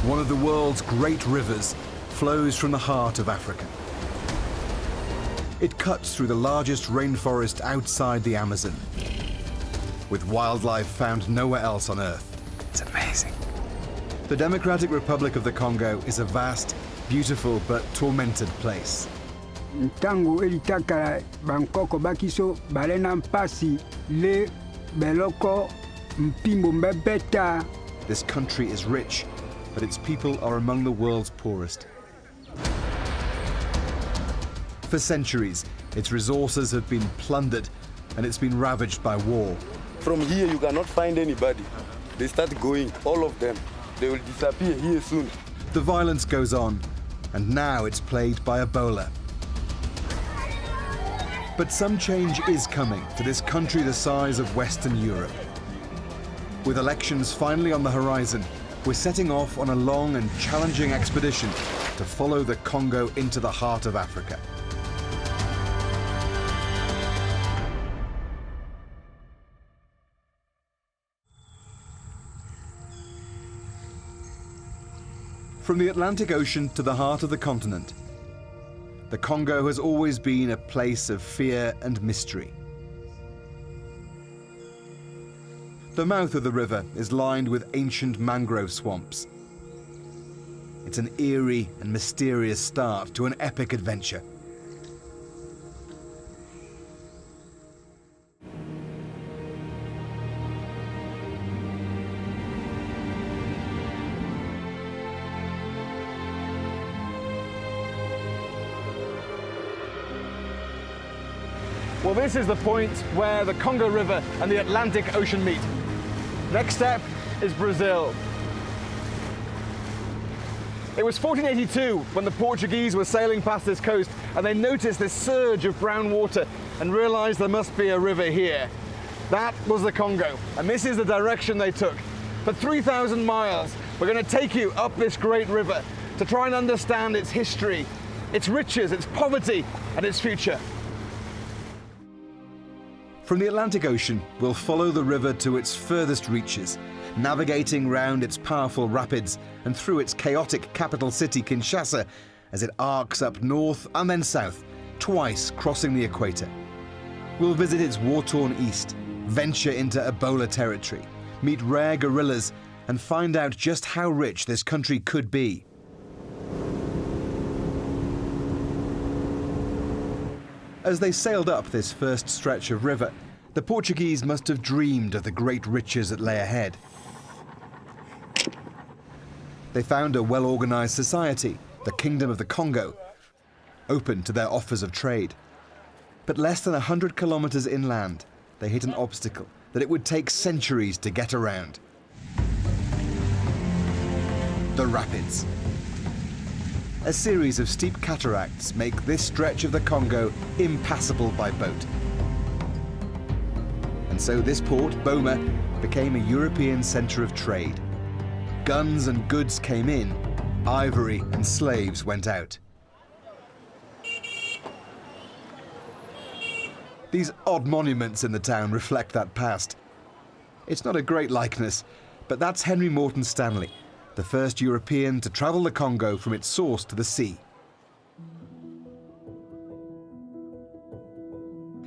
one of the world's great rivers, flows from the heart of Africa. It cuts through the largest rainforest outside the Amazon, with wildlife found nowhere else on Earth. It's amazing. The Democratic Republic of the Congo is a vast, beautiful but tormented place. Ntango elitakala bankoko bakiso balena mpasi le beloko mpimbo mbebeta. This country is rich, but its people are among the world's poorest. For centuries, its resources have been plundered and it's been ravaged by war. From here, you cannot find anybody. They start going, all of them. They will disappear here soon. The violence goes on, and now it's plagued by Ebola. But some change is coming to this country the size of Western Europe. With elections finally on the horizon, we're setting off on a long and challenging expedition to follow the Congo into the heart of Africa. From the Atlantic Ocean to the heart of the continent, the Congo has always been a place of fear and mystery. The mouth of the river is lined with ancient mangrove swamps. It's an eerie and mysterious start to an epic adventure. Well, this is the point where the Congo River and the Atlantic Ocean meet. Next step is Brazil. It was 1482 when the Portuguese were sailing past this coast and they noticed this surge of brown water and realized there must be a river here. That was the Congo, and this is the direction they took. For 3,000 miles, we're going to take you up this great river to try and understand its history, its riches, its poverty, and its future. From the Atlantic Ocean, we'll follow the river to its furthest reaches, navigating round its powerful rapids and through its chaotic capital city, Kinshasa, as it arcs up north and then south, twice crossing the equator. We'll visit its war-torn east, venture into Ebola territory, meet rare gorillas, and find out just how rich this country could be. As they sailed up this first stretch of river, the Portuguese must have dreamed of the great riches that lay ahead. They found a well-organized society, the Kingdom of the Congo, open to their offers of trade. But less than 100 kilometers inland, they hit an obstacle that it would take centuries to get around. The rapids. A series of steep cataracts make this stretch of the Congo impassable by boat. And so this port, Boma, became a European center of trade. Guns and goods came in, ivory and slaves went out. These odd monuments in the town reflect that past. It's not a great likeness, but that's Henry Morton Stanley, the first European to travel the Congo from its source to the sea.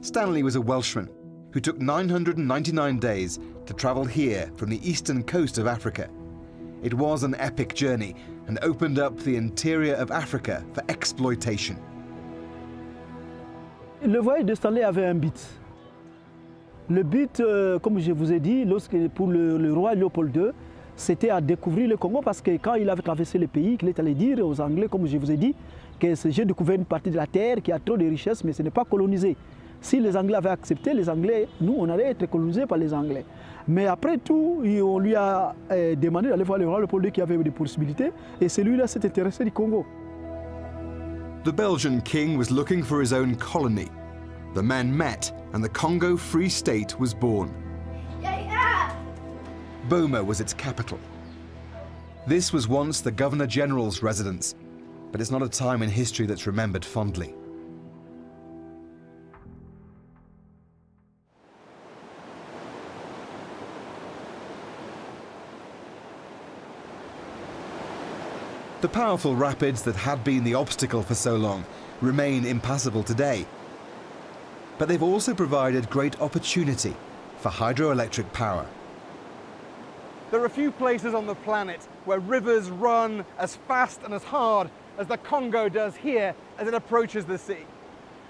Stanley was a Welshman who took 999 days to travel here from the eastern coast of Africa. It was an epic journey and opened up the interior of Africa for exploitation. Le voyage de Stanley avait un but. Le but, comme je vous ai dit, pour le roi Léopold II, c'était à découvrir le Congo parce que quand il avait traversé le pays, qu'il est allé dire aux Anglais, comme je vous ai dit, que j'ai découvert une partie de la terre qui a trop de richesses, mais ce n'est pas colonisé. Si les Anglais avaient accepté, les Anglais, nous, on allait être colonisés par les Anglais. Mais après tout, on lui a demandé d'aller voir le roi Léopold II qui avait des possibilités, et celui-là s'est intéressé du Congo. The Belgian king was looking for his own colony. The men met, and the Congo Free State was born. Boma was its capital. This was once the Governor-General's residence, but it's not a time in history that's remembered fondly. The powerful rapids that had been the obstacle for so long remain impassable today. But they've also provided great opportunity for hydroelectric power. There are few places on the planet where rivers run as fast and as hard as the Congo does here as it approaches the sea.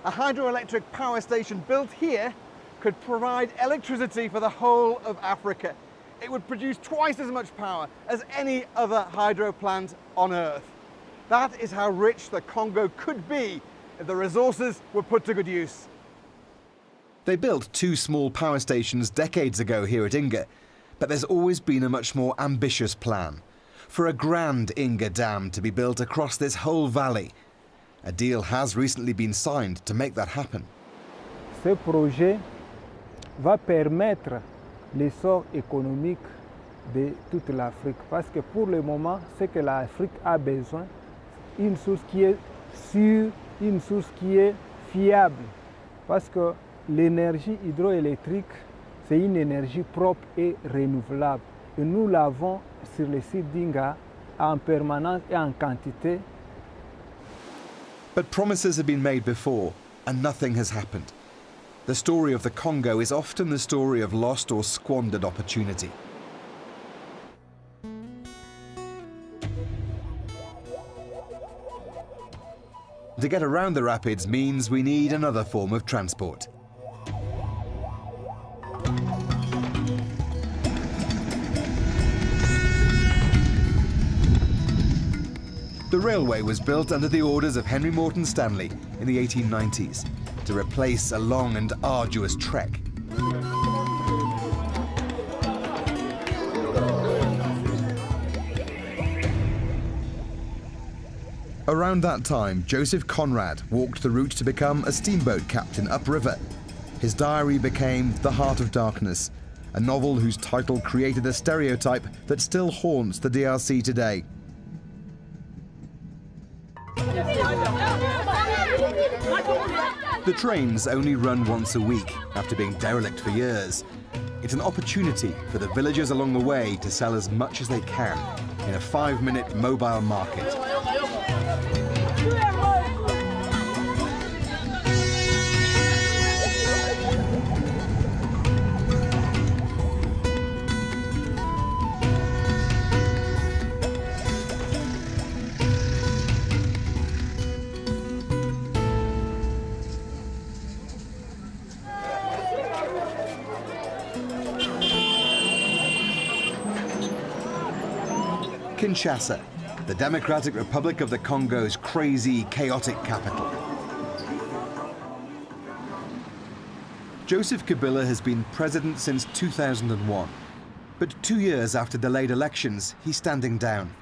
A hydroelectric power station built here could provide electricity for the whole of Africa. It would produce twice as much power as any other hydro plant on Earth. That is how rich the Congo could be if the resources were put to good use. They built 2 small power stations decades ago here at Inga, but there's always been a much more ambitious plan for a grand Inga Dam to be built across this whole valley. A deal has recently been signed to make that happen. Ce projet va permettre l'essor économique de toute l'Afrique parce que pour le moment, ce que l'Afrique a besoin, une source qui est sûre, une source qui est fiable parce que l'énergie hydroélectrique, c'est une énergie propre et renouvelable. Et nous l'avons sur le site d'Inga en permanence et en quantité. But promises have been made before and nothing has happened. The story of the Congo is often the story of lost or squandered opportunity. To get around the rapids means we need another form of transport. The railway was built under the orders of Henry Morton Stanley in the 1890s to replace a long and arduous trek. Around that time, Joseph Conrad walked the route to become a steamboat captain upriver. His diary became The Heart of Darkness, a novel whose title created a stereotype that still haunts the DRC today. The trains only run once a week after being derelict for years. It's an opportunity for the villagers along the way to sell as much as they can in a 5-minute mobile market. Kinshasa, the Democratic Republic of the Congo's crazy, chaotic capital. Joseph Kabila has been president since 2001, but 2 years after delayed elections, he's standing down.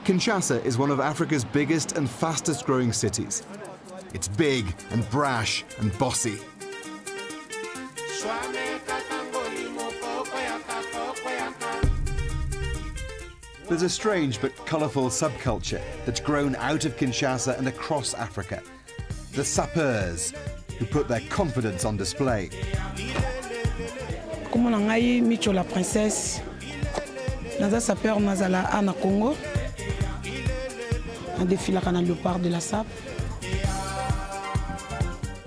Kinshasa is one of Africa's biggest and fastest growing cities. It's big and brash and bossy. There's a strange but colourful subculture that's grown out of Kinshasa and across Africa. The sapeurs, who put their confidence on display. Comme on a eu Micho la princesse, naza sapeur nazala ana Congo, on défile à léopard de la SAP.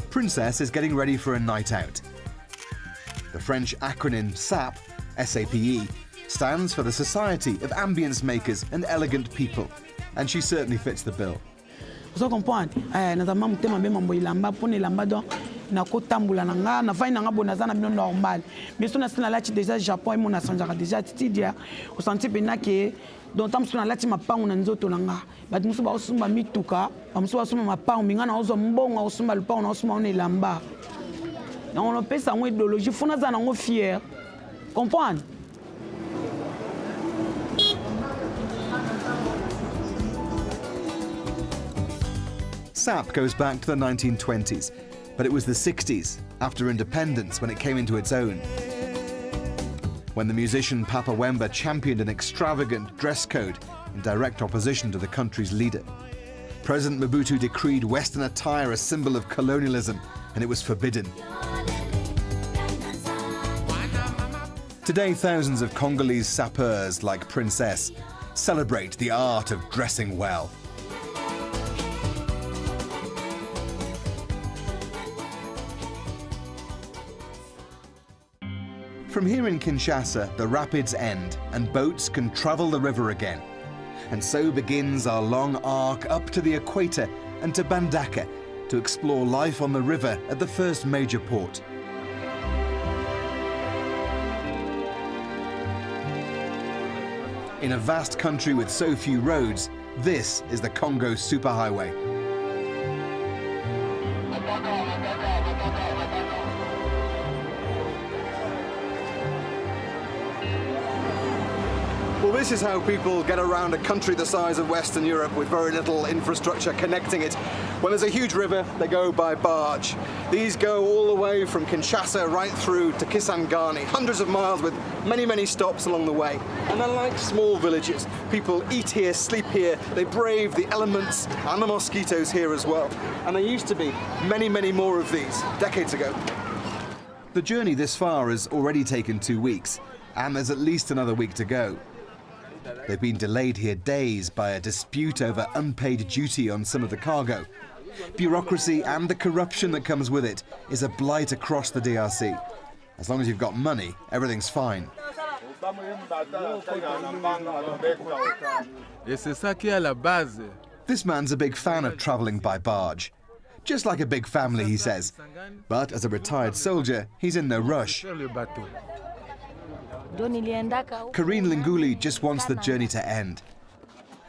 Princess is getting ready for a night out. The French acronym SAP, SAPE, stands for the Society of Ambience Makers and Elegant People, and she certainly fits the bill. Vous comprenez? Naza mamu tema be mambo ilamba pone ilamba donc na ko tambula nanga na vai nanga bonaza na bino normal. Mais so na sina lati déjà Japon et mon asanjaka déjà tidia o senti pena ke donc tam sona lati mapangu na nzoto nanga. But musu ba osumba mituka, ba musu ba osumba mapangu minga na ozo mbonga osumba lupangu na osumba ona ilamba. Na on pesa ngo idéologie fona za nango fier. Comprendre? SAP goes back to the 1920s, but it was the 60s, after independence, when it came into its own. When the musician Papa Wemba championed an extravagant dress code in direct opposition to the country's leader. President Mobutu decreed Western attire a symbol of colonialism, and it was forbidden. Today, thousands of Congolese sapeurs like Princess celebrate the art of dressing well. From here in Kinshasa, the rapids end and boats can travel the river again. And so begins our long arc up to the equator and to Bandaka to explore life on the river at the first major port. In a vast country with so few roads, this is the Congo superhighway. Well, this is how people get around a country the size of Western Europe with very little infrastructure connecting it. When there's a huge river, they go by barge. These go all the way from Kinshasa right through to Kisangani, hundreds of miles with many, many stops along the way. And they're like small villages. People eat here, sleep here, they brave the elements and the mosquitoes here as well. And there used to be many, many more of these decades ago. The journey this far has already taken 2 weeks, and there's at least another week to go. They've been delayed here days by a dispute over unpaid duty on some of the cargo. Bureaucracy and the corruption that comes with it is a blight across the DRC. As long as you've got money, everything's fine. This man's a big fan of traveling by barge. Just like a big family, he says. But as a retired soldier, he's in no rush. Karine Linguli just wants the journey to end.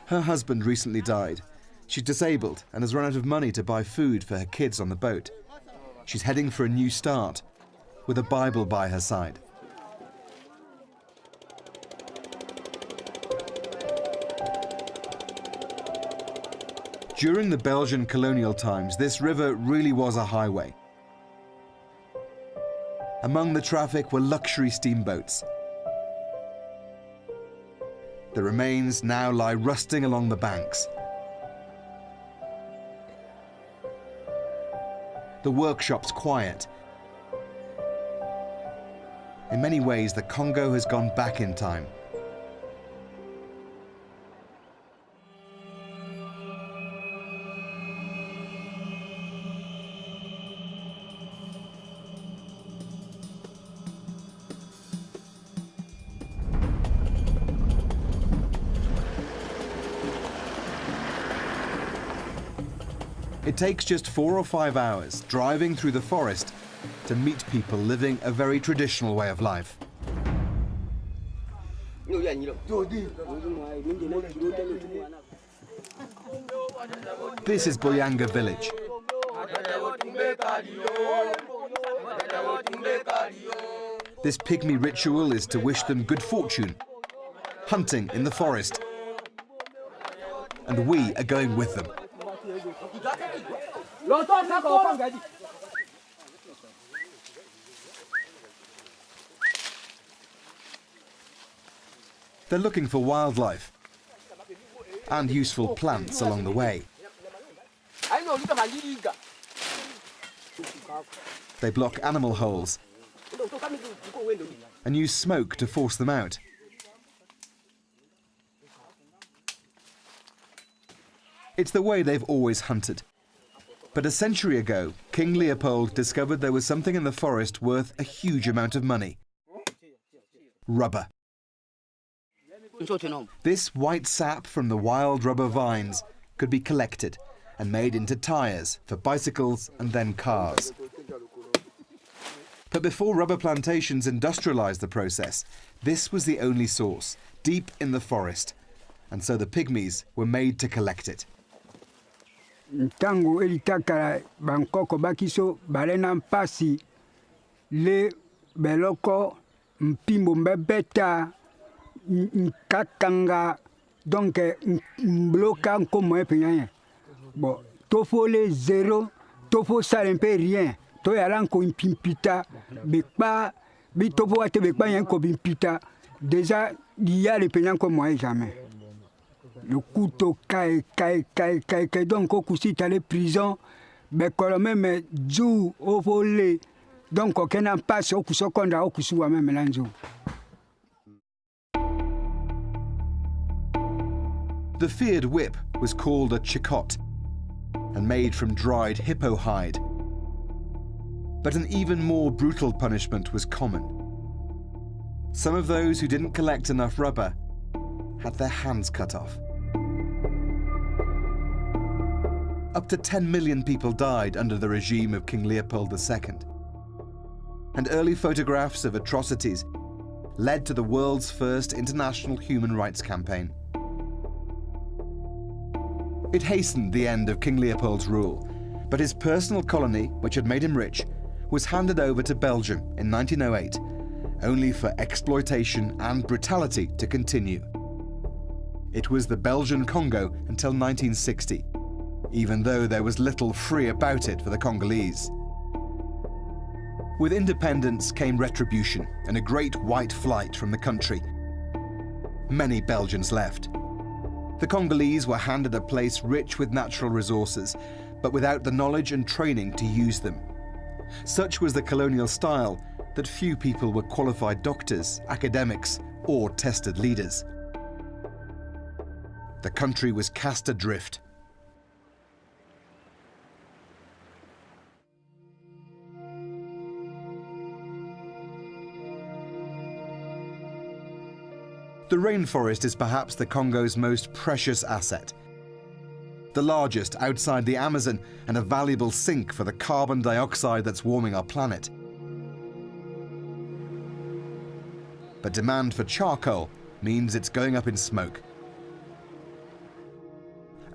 Her husband recently died. She's disabled and has run out of money to buy food for her kids on the boat. She's heading for a new start with a Bible by her side. During the Belgian colonial times, this river really was a highway. Among the traffic were luxury steamboats. The remains now lie rusting along the banks. The workshop's quiet. In many ways, the Congo has gone back in time. It takes just 4 or 5 hours driving through the forest to meet people living a very traditional way of life. This is Boyanga village. This pygmy ritual is to wish them good fortune, hunting in the forest. And we are going with them. They're looking for wildlife and useful plants along the way. They block animal holes and use smoke to force them out. It's the way they've always hunted. But a century ago, King Leopold discovered there was something in the forest worth a huge amount of money. Rubber. This white sap from the wild rubber vines could be collected and made into tires for bicycles and then cars. But before rubber plantations industrialized the process, this was the only source, deep in the forest. And so the pygmies were made to collect it. Ntango elitakala bankoko bakiso balena mpasi le beloko mpimbo mbebeta nkakanga donc mbloka nkomo epenyanya bon tofo le zéro tofo sale mpe rien to yala nko mpimpita bekpa bi tofo wate bekpa yanko bimpita déjà il y a le penyanya nkomo jamais. Le couteau caille, donc au coup si tu allais prison, mais quand même joue au volet, donc aucun n'a pas au coup seconde au coup soit même l'anjou. The feared whip was called a chikot and made from dried hippo hide. But an even more brutal punishment was common. Some of those who didn't collect enough rubber had their hands cut off. Up to 10 million people died under the regime of King Leopold II. And early photographs of atrocities led to the world's first international human rights campaign. It hastened the end of King Leopold's rule, but his personal colony, which had made him rich, was handed over to Belgium in 1908, only for exploitation and brutality to continue. It was the Belgian Congo until 1960, even though there was little free about it for the Congolese. With independence came retribution and a great white flight from the country. Many Belgians left. The Congolese were handed a place rich with natural resources, but without the knowledge and training to use them. Such was the colonial style that few people were qualified doctors, academics, or tested leaders. The country was cast adrift. The rainforest is perhaps the Congo's most precious asset. The largest outside the Amazon and a valuable sink for the carbon dioxide that's warming our planet. But demand for charcoal means it's going up in smoke.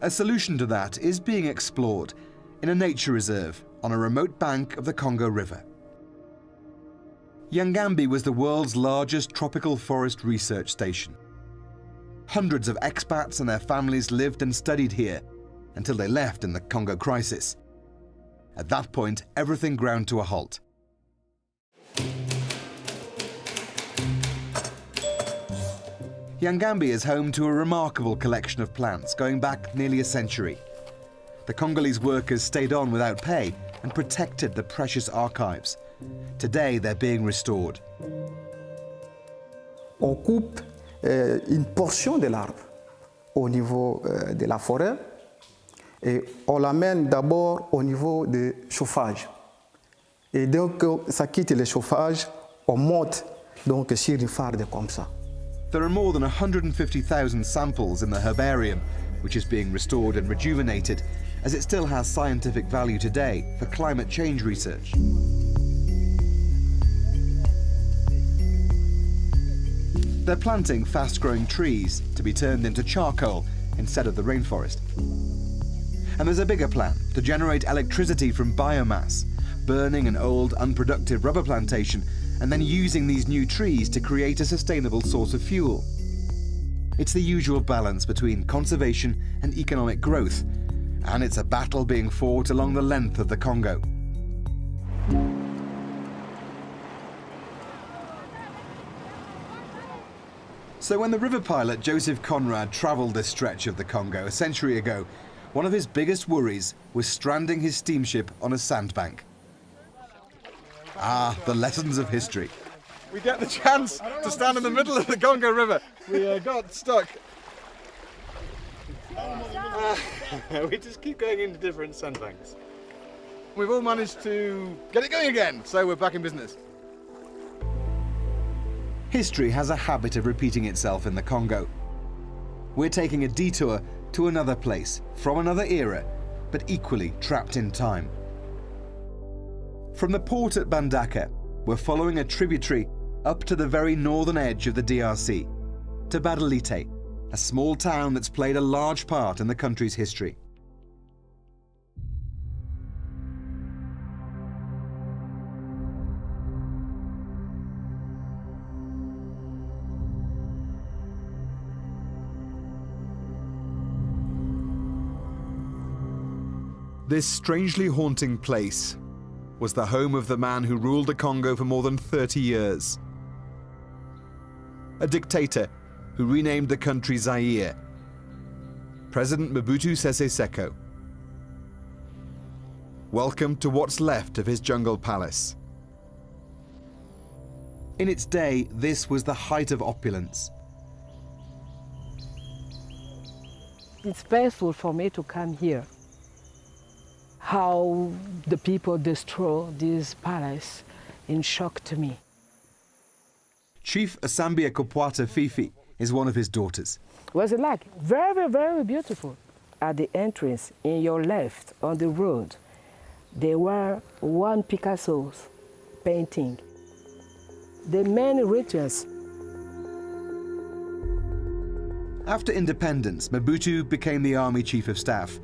A solution to that is being explored in a nature reserve on a remote bank of the Congo River. Yangambi was the world's largest tropical forest research station. Hundreds of expats and their families lived and studied here until they left in the Congo crisis. At that point, everything ground to a halt. Yangambi is home to a remarkable collection of plants going back nearly a century. The Congolese workers stayed on without pay and protected the precious archives. Today, they're being restored. On coupe une portion de l'arbre au niveau de la forêt et on l'amène d'abord au niveau du chauffage. Et donc, ça quitte le chauffage, on monte donc sur une farde comme ça. There are more than 150,000 samples in the herbarium, which is being restored and rejuvenated, as it still has scientific value today for climate change research. They're planting fast-growing trees to be turned into charcoal instead of the rainforest. And there's a bigger plan to generate electricity from biomass, burning an old, unproductive rubber plantation and then using these new trees to create a sustainable source of fuel. It's the usual balance between conservation and economic growth, and it's a battle being fought along the length of the Congo. So when the river pilot Joseph Conrad travelled this stretch of the Congo a century ago, one of his biggest worries was stranding his steamship on a sandbank. Ah, the lessons of history. We get the chance to stand in the middle of the Congo River. We got stuck. We just keep going into different sandbanks. We've all managed to get it going again, so we're back in business. History has a habit of repeating itself in the Congo. We're taking a detour to another place, from another era, but equally trapped in time. From the port at Bandaka, we're following a tributary up to the very northern edge of the DRC, to Badalite, a small town that's played a large part in the country's history. This strangely haunting place was the home of the man who ruled the Congo for more than 30 years. A dictator who renamed the country Zaire, President Mobutu Sese Seko. Welcome to what's left of his jungle palace. In its day, this was the height of opulence. it's painful for me to come here. How the people destroy this palace in shock to me. Chief Asambia Kopwata Fifi is one of his daughters. Was it like very, very beautiful. At the entrance, in your left, on the road, there were one Picasso's painting. The main rituals. After independence, Mobutu became the army chief of staff.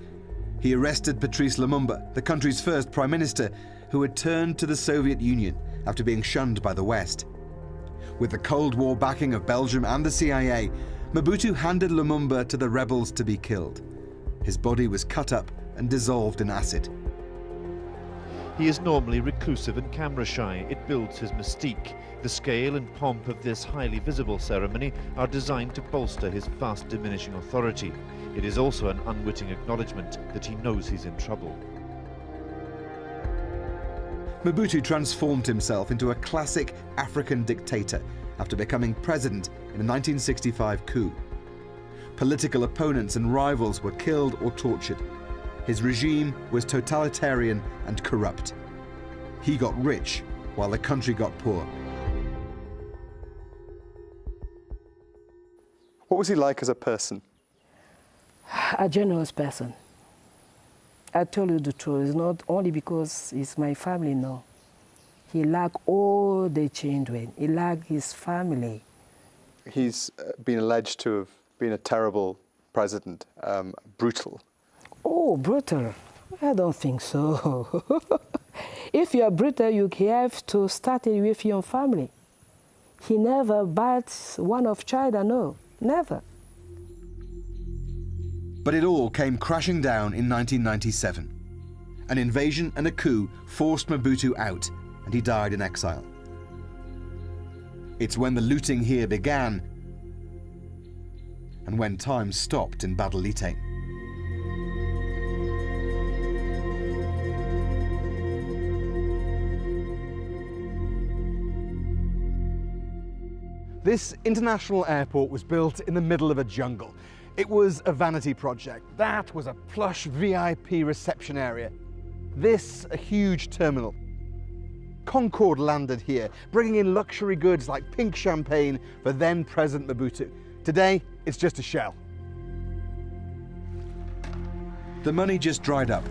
He arrested Patrice Lumumba, the country's first prime minister, who had turned to the Soviet Union after being shunned by the West. With the Cold War backing of Belgium and the CIA, Mobutu handed Lumumba to the rebels to be killed. His body was cut up and dissolved in acid. He is normally reclusive and camera-shy. It builds his mystique. The scale and pomp of this highly visible ceremony are designed to bolster his fast diminishing authority. It is also an unwitting acknowledgement that he knows he's in trouble. Mobutu transformed himself into a classic African dictator after becoming president in the 1965 coup. Political opponents and rivals were killed or tortured. His regime was totalitarian and corrupt. He got rich while the country got poor. What was he like as a person? A generous person. I tell you the truth, it's not only because it's my family, no. He liked all the children, he liked his family. He's been alleged to have been a terrible president, brutal. Oh, brutal? I don't think so. If you're brutal, you have to start it with your family. He never bites one of China, no, never. But it all came crashing down in 1997. An invasion and a coup forced Mobutu out, and he died in exile. It's when the looting here began, and when time stopped in Badalite. This international airport was built in the middle of a jungle. It was a vanity project. That was a plush VIP reception area. This, a huge terminal. Concorde landed here, bringing in luxury goods like pink champagne for then President Mobutu. Today, it's just a shell. The money just dried up.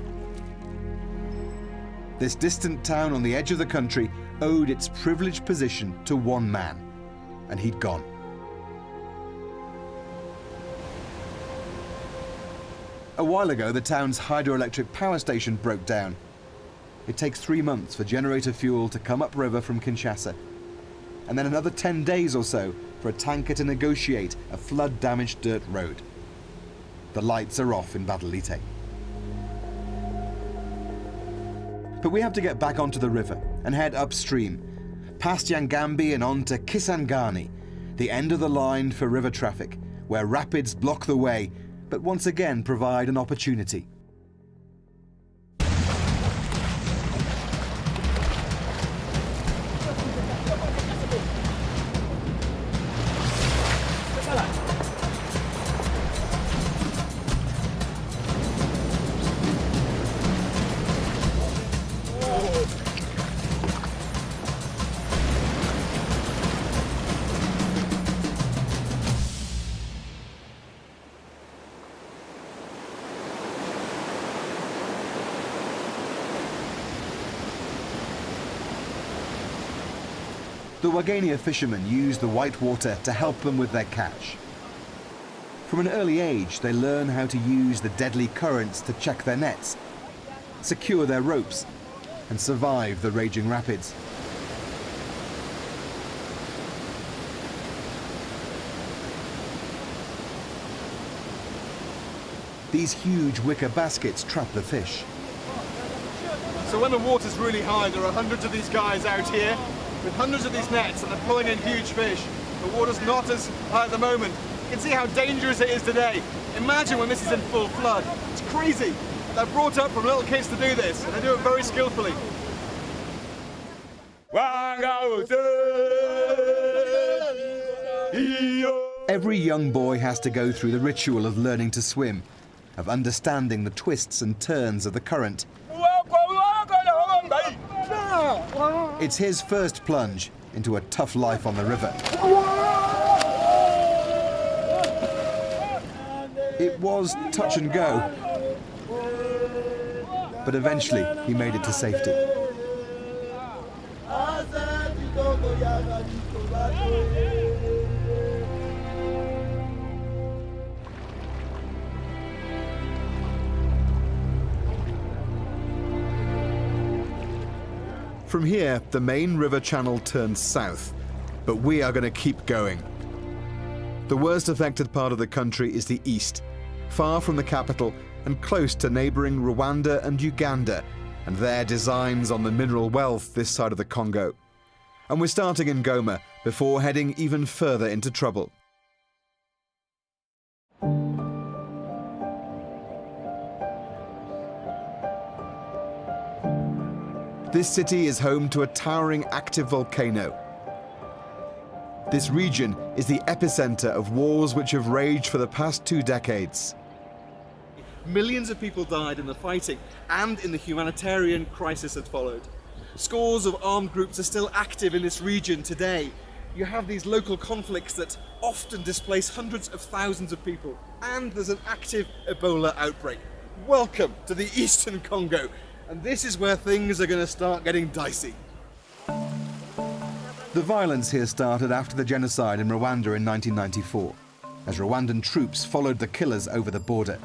This distant town on the edge of the country owed its privileged position to one man, and he'd gone. A while ago, the town's hydroelectric power station broke down. It takes 3 months for generator fuel to come upriver from Kinshasa, and then another 10 days or so for a tanker to negotiate a flood-damaged dirt road. The lights are off in Badalite. But we have to get back onto the river and head upstream, past Yangambi and on to Kisangani, the end of the line for river traffic, where rapids block the way, but once again provide an opportunity. The Wagania fishermen use the white water to help them with their catch. From an early age, they learn how to use the deadly currents to check their nets, secure their ropes, and survive the raging rapids. These huge wicker baskets trap the fish. So when the water's really high, there are hundreds of these guys out here with hundreds of these nets, and they're pulling in huge fish. The water's not as high at the moment. You can see how dangerous it is today. Imagine when this is in full flood. It's crazy. They're brought up from little kids to do this, and they do it very skillfully. Every young boy has to go through the ritual of learning to swim, of understanding the twists and turns of the current. It's his first plunge into a tough life on the river. It was touch and go, but eventually he made it to safety. From here, the main river channel turns south, but we are going to keep going. The worst affected part of the country is the east, far from the capital and close to neighbouring Rwanda and Uganda, and their designs on the mineral wealth this side of the Congo. And we're starting in Goma before heading even further into trouble. This city is home to a towering active volcano. This region is the epicenter of wars which have raged for the past 2 decades. Millions of people died in the fighting and in the humanitarian crisis that followed. Scores of armed groups are still active in this region today. You have these local conflicts that often displace hundreds of thousands of people, and there's an active Ebola outbreak. Welcome to the Eastern Congo. And this is where things are going to start getting dicey. The violence here started after the genocide in Rwanda in 1994, as Rwandan troops followed the killers over the border.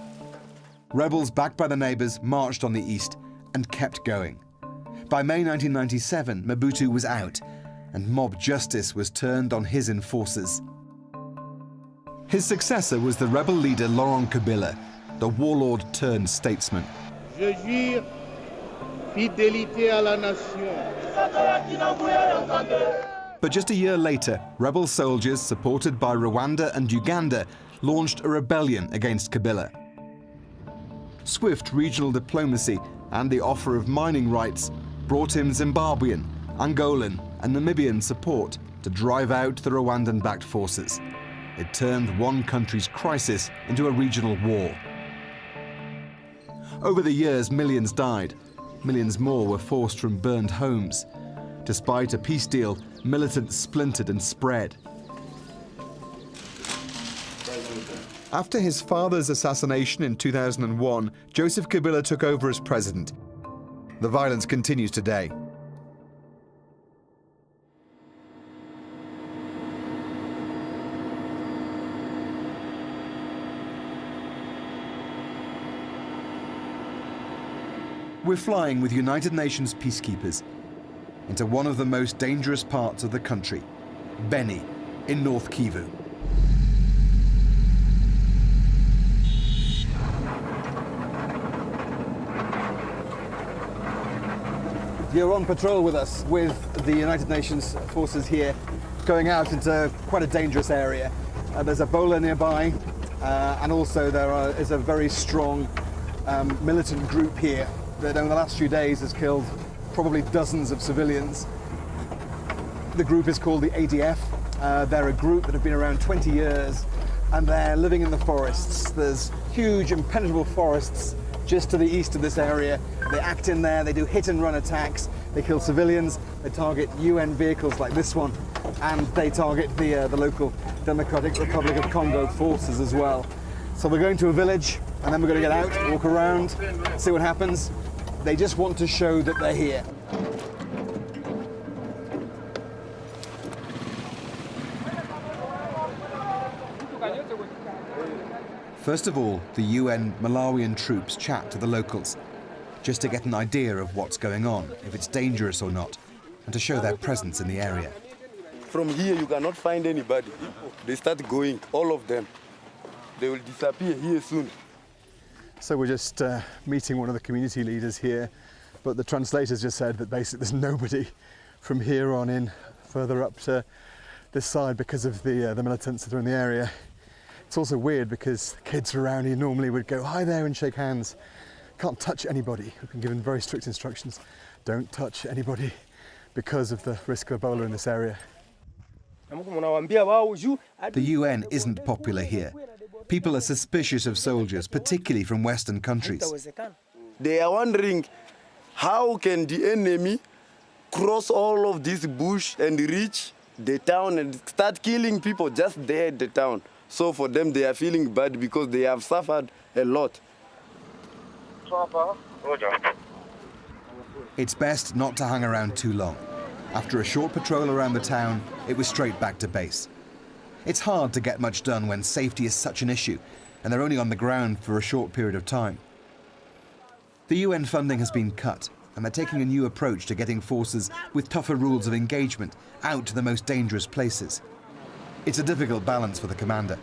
Rebels backed by the neighbours marched on the east and kept going. By May 1997, Mobutu was out, and mob justice was turned on his enforcers. His successor was the rebel leader Laurent Kabila, the warlord turned statesman. Je jure fidélité à la nation. But just a year later, rebel soldiers supported by Rwanda and Uganda launched a rebellion against Kabila. Swift regional diplomacy and the offer of mining rights brought him Zimbabwean, Angolan and Namibian support to drive out the Rwandan-backed forces. It turned one country's crisis into a regional war. Over the years, millions died. Millions more were forced from burned homes. Despite a peace deal, militants splintered and spread. After his father's assassination in 2001, Joseph Kabila took over as president. The violence continues today. We're flying with United Nations peacekeepers into one of the most dangerous parts of the country, Beni, in North Kivu. You're on patrol with us with the United Nations forces here, going out into quite a dangerous area. There's Ebola nearby, and also there is a very strong militant group here that over the last few days has killed probably dozens of civilians. The group is called the ADF. They're a group that have been around 20 years, and they're living in the forests. There's huge impenetrable forests just to the east of this area. They act in there, they do hit and run attacks, they kill civilians, they target UN vehicles like this one, and they target the local Democratic Republic of Congo forces as well. So we're going to a village, and then we're going to get out, walk around, see what happens. They just want to show that they're here. First of all, the UN Malawian troops chat to the locals, just to get an idea of what's going on, if it's dangerous or not, and to show their presence in the area. From here, you cannot find anybody. They start going, all of them. They will disappear here soon. So we're just meeting one of the community leaders here, but the translators just said that basically there's nobody from here on in further up to this side because of the militants that are in the area. It's also weird because kids around here normally would go hi there and shake hands. Can't touch anybody. We've been given very strict instructions. Don't touch anybody because of the risk of Ebola in this area. The UN isn't popular here. People are suspicious of soldiers, particularly from Western countries. They are wondering, how can the enemy cross all of this bush and reach the town and start killing people just there at the town? So for them, they are feeling bad because they have suffered a lot. It's best not to hang around too long. After a short patrol around the town, it was straight back to base. It's hard to get much done when safety is such an issue, and they're only on the ground for a short period of time. The UN funding has been cut, and they're taking a new approach to getting forces with tougher rules of engagement out to the most dangerous places. It's a difficult balance for the commander.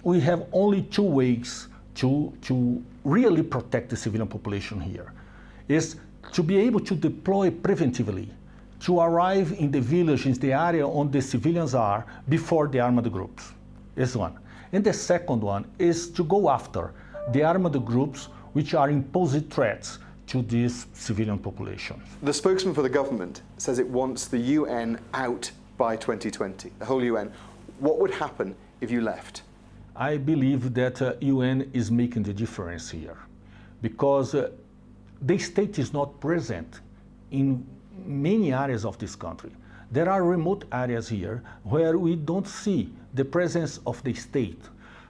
We have only 2 ways to really protect the civilian population here. Is to be able to deploy preventively, to arrive in the village, in the area on the civilians are, before the armed groups, is one. And the second one is to go after the armed groups which are imposing threats to this civilian population. The spokesman for the government says it wants the UN out by 2020, the whole UN. What would happen if you left? I believe that UN is making the difference here, because the state is not present in many areas of this country. There are remote areas here where we don't see the presence of the state.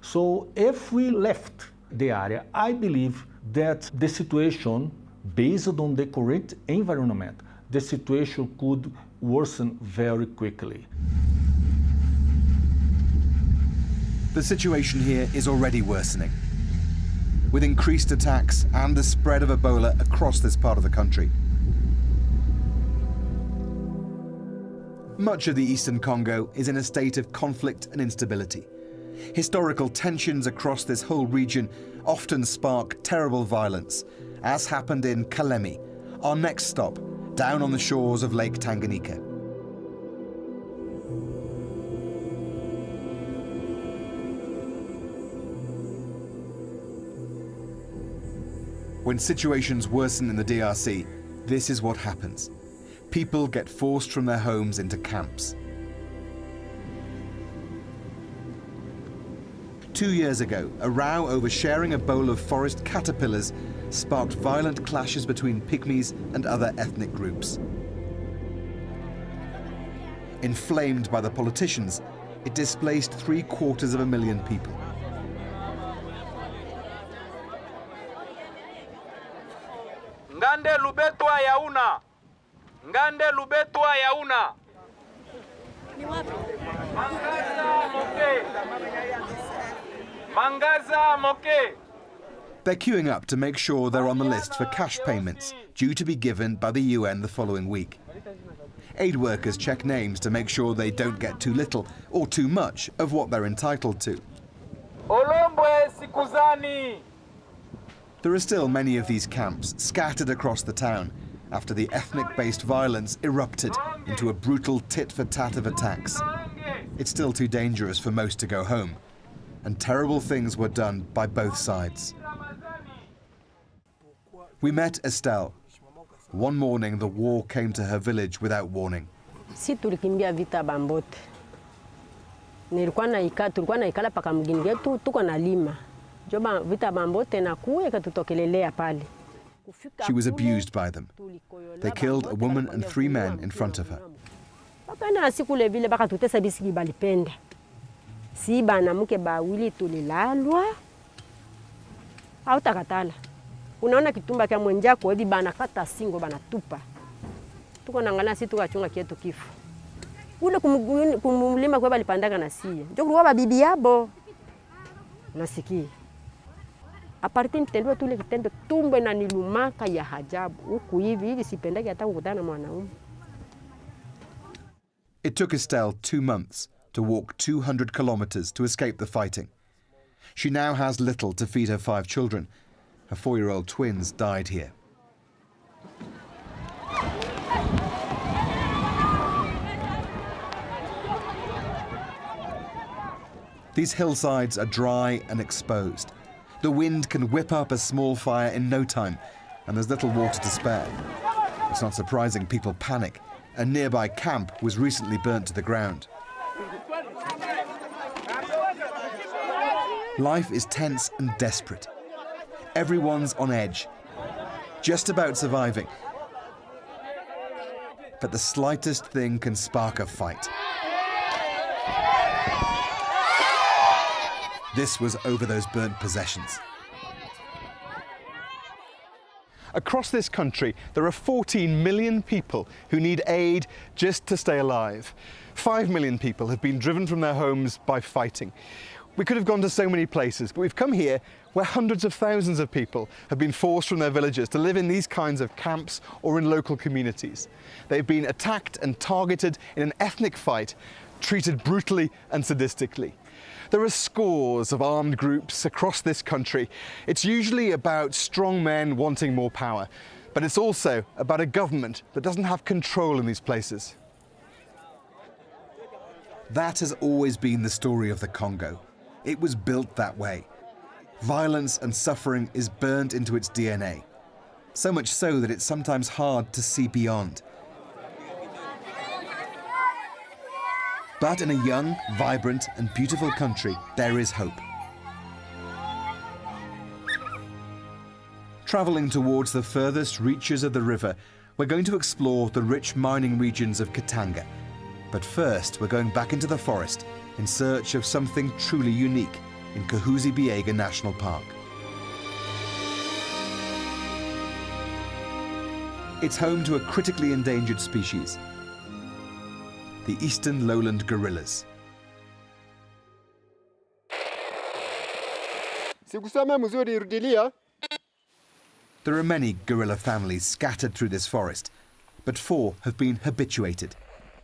So if we left the area, I believe that the situation, based on the current environment, the situation could worsen very quickly. The situation here is already worsening, with increased attacks and the spread of Ebola across this part of the country. Much of the eastern Congo is in a state of conflict and instability. Historical tensions across this whole region often spark terrible violence, as happened in Kalemi, our next stop, down on the shores of Lake Tanganyika. When situations worsen in the DRC, this is what happens. People get forced from their homes into camps. 2 years ago, a row over sharing a bowl of forest caterpillars sparked violent clashes between pygmies and other ethnic groups. Inflamed by the politicians, it displaced 750,000 people. Ngande lubetwa yauna. Ngande lubetwa yauna. Mangaza moke. Mangaza moke. They're queuing up to make sure they're on the list for cash payments due to be given by the UN the following week. Aid workers check names to make sure they don't get too little or too much of what they're entitled to. Olombwe sikuzani. There are still many of these camps scattered across the town after the ethnic-based violence erupted into a brutal tit-for-tat of attacks. It's still too dangerous for most to go home, and terrible things were done by both sides. We met Estelle. One morning, the war came to her village without warning. Si tulikimbia vita Bambote. Tulikuwa naikala paka mgini yetu tuko na lima. Joba vita Bambote na kuwe katutokelelea pale. She was abused by them. They killed a woman and 3 men in front of her. Bakana sikule vile baka tutesa bisiki balipenda. Si bana mke bawili tulilalwa. Au takatala. Unaona kitumba kya mwenjako hivi bana kata singo bana tupa. Tuko nangana si tukachunga kietu kifo. Ule kumulima kwa balipandaka na siye. Ndio kuwa bibi yabo. Nasikia. Aparti nitendwa tule kitendo tumbo na nilumaka ya hajabu. Huku hivi sipendaki hata kukutana na mwanaume. It took Estelle 2 months to walk 200 kilometers to escape the fighting. She now has little to feed her 5 children. Her 4-year-old twins died here. These hillsides are dry and exposed. The wind can whip up a small fire in no time, and there's little water to spare. It's not surprising people panic. A nearby camp was recently burnt to the ground. Life is tense and desperate. Everyone's on edge, just about surviving. But the slightest thing can spark a fight. This was over those burnt possessions. Across this country, there are 14 million people who need aid just to stay alive. 5 million people have been driven from their homes by fighting. We could have gone to so many places, but we've come here where hundreds of thousands of people have been forced from their villages to live in these kinds of camps or in local communities. They've been attacked and targeted in an ethnic fight, treated brutally and sadistically. There are scores of armed groups across this country. It's usually about strong men wanting more power, but it's also about a government that doesn't have control in these places. That has always been the story of the Congo. It was built that way. Violence and suffering is burnt into its DNA. So much so that it's sometimes hard to see beyond. But in a young, vibrant and beautiful country, there is hope. Travelling towards the furthest reaches of the river, we're going to explore the rich mining regions of Katanga. But first, we're going back into the forest in search of something truly unique in Kahuzi-Biega National Park. It's home to a critically endangered species, the eastern lowland gorillas. There are many gorilla families scattered through this forest, but 4 have been habituated.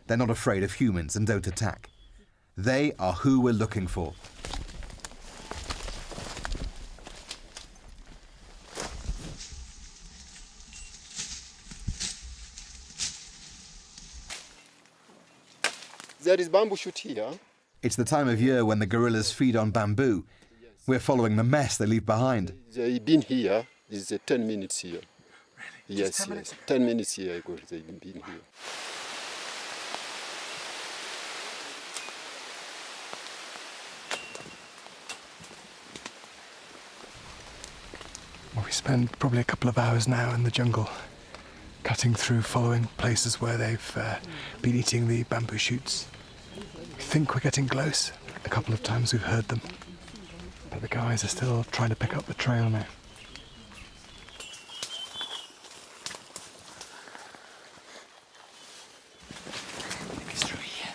They're not afraid of humans and don't attack. They are who we're looking for. There is bamboo shoot here. It's the time of year when the gorillas feed on bamboo. We're following the mess they leave behind. They've been here. It's 10 minutes here. Really? Yes, 10 minutes? 10 minutes here ago they've been here. Well, we spend probably a couple of hours now in the jungle, cutting through, following places where they've been eating the bamboo shoots. We think we're getting close. A couple of times we've heard them, but the guys are still trying to pick up the trail now. It's through here.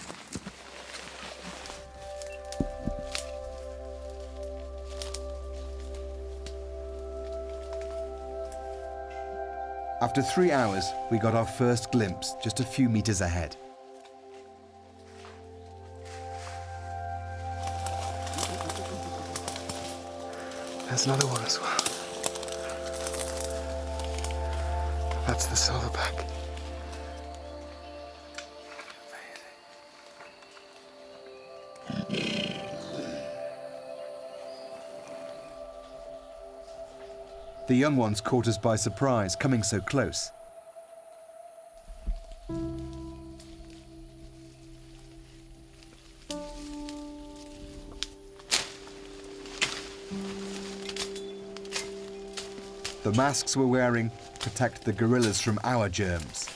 After 3 hours, we got our first glimpse just a few meters ahead. There's another one as well. That's the silverback. The young ones caught us by surprise, coming so close. The masks we're wearing protect the gorillas from our germs.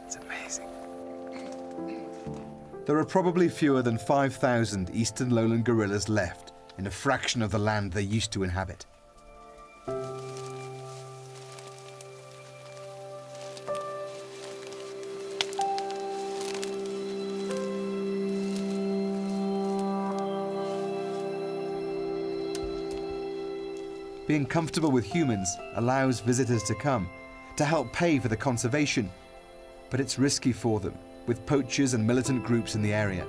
It's amazing. There are probably fewer than 5,000 eastern lowland gorillas left in a fraction of the land they used to inhabit. Being comfortable with humans allows visitors to come, to help pay for the conservation, but it's risky for them, with poachers and militant groups in the area.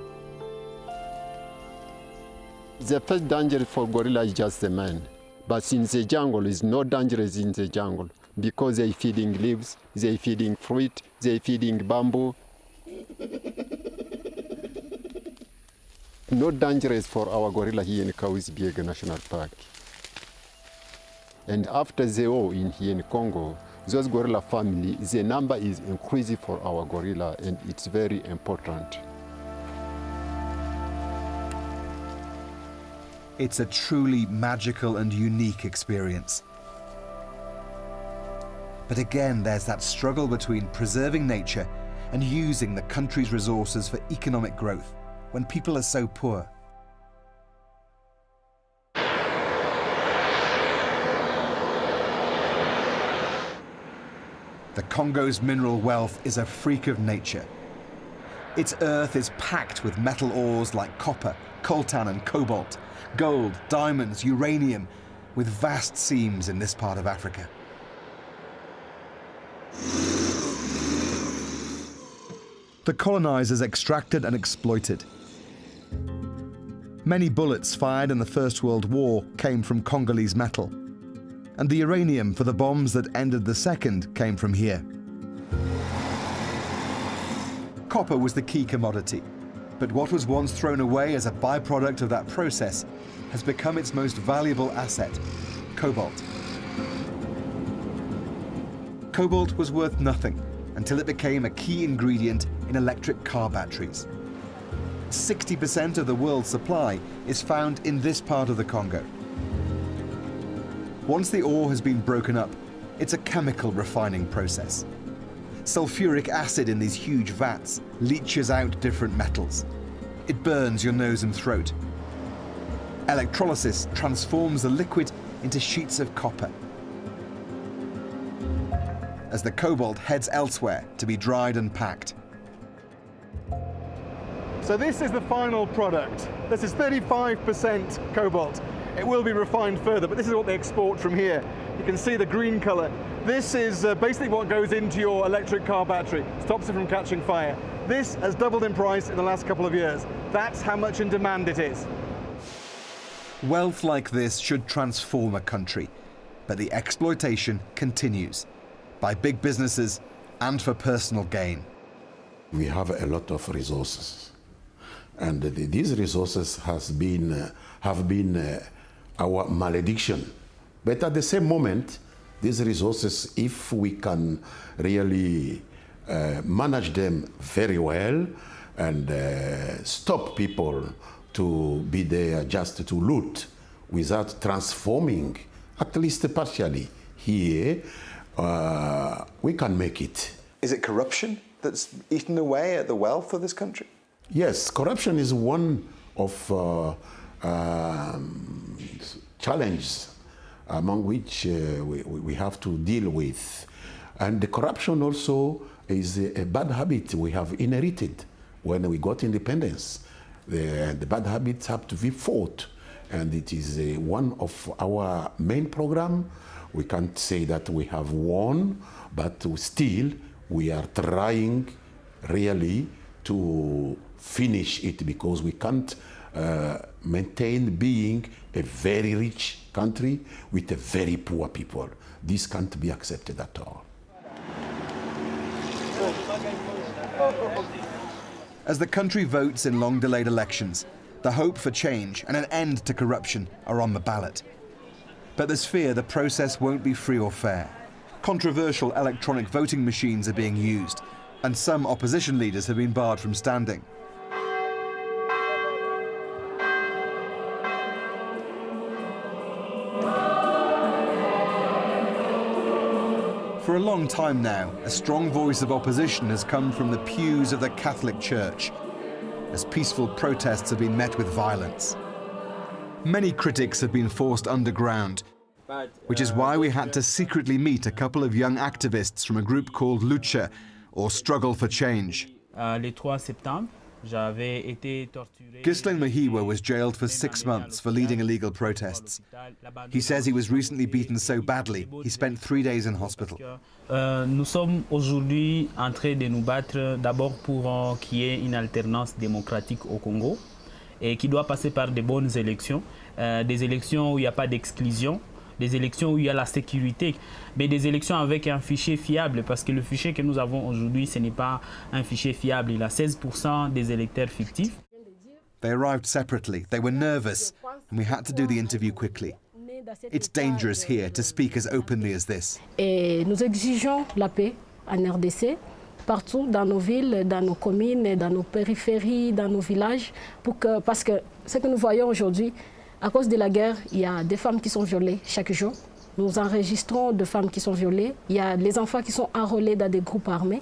The first danger for gorilla is just the man. But in the jungle, is no dangerous in the jungle because they're feeding leaves, they're feeding fruit, they're feeding bamboo. No dangerous for our gorilla here in Kahuzi-Biega National Park. And after the war here in Congo, those gorilla family, the number is increasing for our gorilla, and it's very important. It's a truly magical and unique experience. But again, there's that struggle between preserving nature and using the country's resources for economic growth when people are so poor. The Congo's mineral wealth is a freak of nature. Its earth is packed with metal ores like copper, coltan and cobalt, gold, diamonds, uranium, with vast seams in this part of Africa. The colonizers extracted and exploited. Many bullets fired in the First World War came from Congolese metal, and the uranium for the bombs that ended the Second came from here. Copper was the key commodity, but what was once thrown away as a byproduct of that process has become its most valuable asset, cobalt. Cobalt was worth nothing until it became a key ingredient in electric car batteries. 60% of the world's supply is found in this part of the Congo. Once the ore has been broken up, it's a chemical refining process. Sulfuric acid in these huge vats leaches out different metals. It burns your nose and throat. Electrolysis transforms the liquid into sheets of copper, as the cobalt heads elsewhere to be dried and packed. So this is the final product. This is 35% cobalt. It will be refined further, but this is what they export from here. You can see the green color. This is basically what goes into your electric car battery, stops it from catching fire. This has doubled in price in the last couple of years. That's how much in demand it is. Wealth like this should transform a country, but the exploitation continues by big businesses and for personal gain. We have a lot of resources, and these resources have been our malediction. But at the same moment, these resources, if we can really manage them very well and stop people to be there just to loot without transforming, at least partially here, we can make it. Is it corruption that's eaten away at the wealth of this country? Yes, corruption is one of challenges among which we have to deal with. And the corruption also is a bad habit we have inherited when we got independence. The bad habits have to be fought, and it is one of our main program. We can't say that we have won, but still we are trying really to finish it, because we can't maintain being a very rich country with a very poor people. This can't be accepted at all. As the country votes in long-delayed elections, the hope for change and an end to corruption are on the ballot. But there's fear the process won't be free or fair. Controversial electronic voting machines are being used, and some opposition leaders have been barred from standing. For a long time now, a strong voice of opposition has come from the pews of the Catholic Church, as peaceful protests have been met with violence. Many critics have been forced underground, which is why we had to secretly meet a couple of young activists from a group called Lucha, or Struggle for Change. Le 3 septembre, j'avais été torturé. Ghislain Mahiwa was jailed for 6 months for leading illegal protests. He says he was recently beaten so badly, he spent 3 days in hospital. Nous sommes aujourd'hui en train de nous battre d'abord pour qu'il y ait une alternance démocratique au Congo et qui doit passer par de bonnes élections, des élections où il n'y a pas d'exclusion, des élections où il y a la sécurité, mais des élections avec un fichier fiable, parce que le fichier que nous avons aujourd'hui, ce n'est pas un fichier fiable. Il y a 16% des électeurs fictifs. They arrived separately, they were nervous, and we had to do the interview quickly. It's dangerous here to speak as openly as this. Et nous exigeons la paix en RDC, partout dans nos villes, dans nos communes, dans nos périphéries, dans nos villages, parce que ce que nous voyons aujourd'hui, à cause de la guerre, il y a des femmes qui sont violées chaque jour. Nous enregistrons de femmes qui sont violées. Il y a les enfants qui sont enrôlés dans des groupes armés.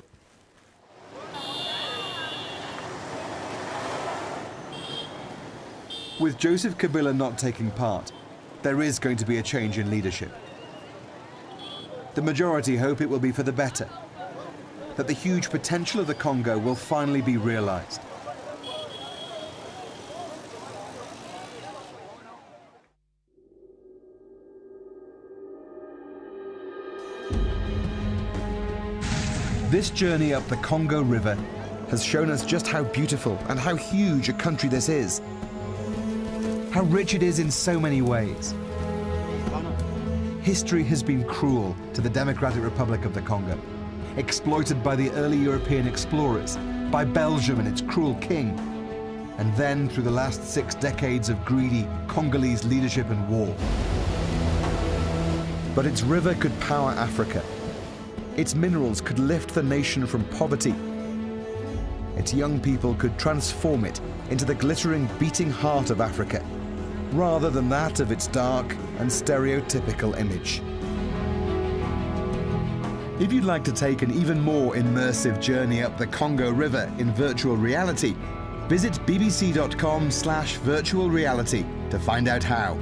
With Joseph Kabila not taking part, there is going to be a change in leadership. The majority hope it will be for the better, that the huge potential of the Congo will finally be realized. This journey up the Congo River has shown us just how beautiful and how huge a country this is. How rich it is in so many ways. History has been cruel to the Democratic Republic of the Congo, exploited by the early European explorers, by Belgium and its cruel king, and then through the last 6 decades of greedy Congolese leadership and war. But its river could power Africa. Its minerals could lift the nation from poverty. Its young people could transform it into the glittering, beating heart of Africa, rather than that of its dark and stereotypical image. If you'd like to take an even more immersive journey up the Congo River in virtual reality, visit bbc.com/virtual reality to find out how.